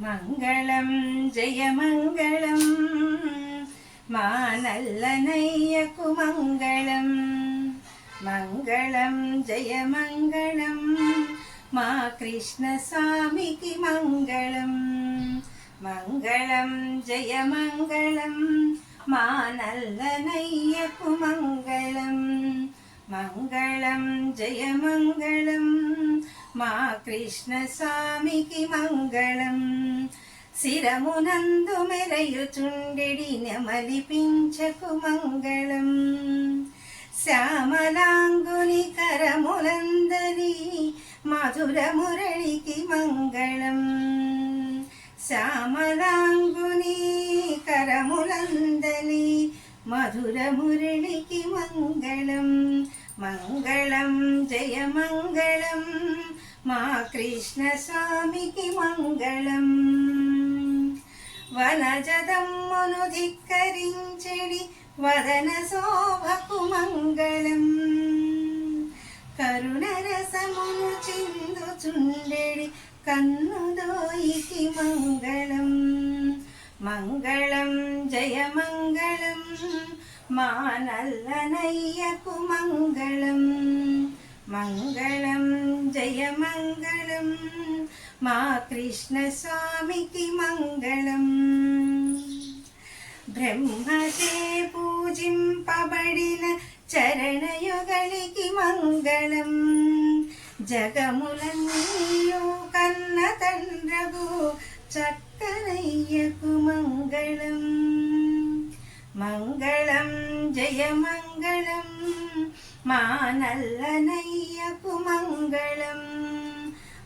మంగళం జయమంగళం మా నల్లనయ్యకు మంగళం. మంగళం జయమంగళం మా కృష్ణ స్వామికి మంగళం. మంగళం జయమంగళం మా నల్లనయ్యకు మంగళం. మంగళం జయమంగళం మా కృష్ణ స్వామికి మంగళం. శిరమునందు మెరయుచుండెడి నెమలిపించకు మంగళం. శ్యామలాంగుని కరములందరి మధుర మురళికి మంగళం. శ్యామలాంగుని కరములందరి మధుర మురళికి మంగళం. మంగళం జయమంగళం మా కృష్ణ స్వామికి మంగళం. వనజదమ్మును ధిక్కరించెడి వదన శోభకు మంగళం. కరుణరసమును చిందుచుండెడి కన్నుదోయికి మంగళం. మంగళం జయమంగళం మా నల్లనయ్యకు మంగళం. మంగళం జయమంగళం మా కృష్ణ స్వామికి మంగళం. బ్రహ్మచే పూజింపబడిన చరణయుగళికి మంగళం. జగములన్నీయు కన్న తండ్రగు చక్కనయ్యకు మంగళం. మంగళం జయమంగళం మా నల్లనయ్యకు మంగళం.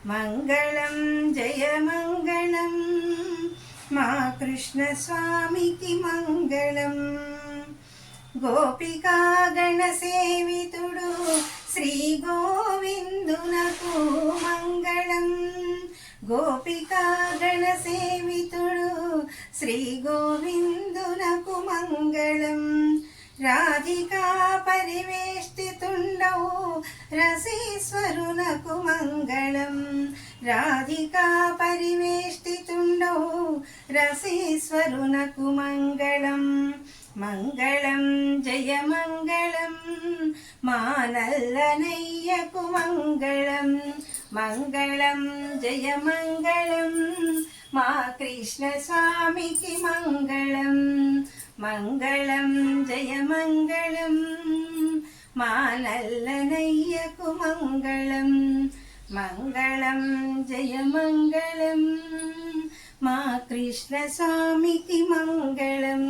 మంగళం జయమంగళం మా కృష్ణ స్వామికి మంగళం. గోపికా గణ సేవితుడు శ్రీ గోవిందునకు మంగళం. గోపికా గణ సేవితుడు శ్రీ గోవిందునకు మంగళం. రాధికా పరివేష్టితుండవు రసీశ్వరునకు మంగళం. రాధికా పరివేష్టితుండవు రసీశ్వరునకు మంగళం. మంగళం జయమంగళం మా నల్లనయ్యకు మంగళం. మంగళం జయమంగళం మా కృష్ణ స్వామికి మంగళం. మంగళం జయమంగళం మా నల్లనయ్యకు మంగళం. మంగళం జయమంగళం మా కృష్ణ స్వామికి మంగళం.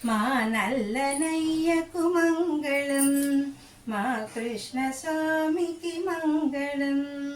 మా నల్లనయ్యకు మంగళం. మా కృష్ణ స్వామికి మంగళం.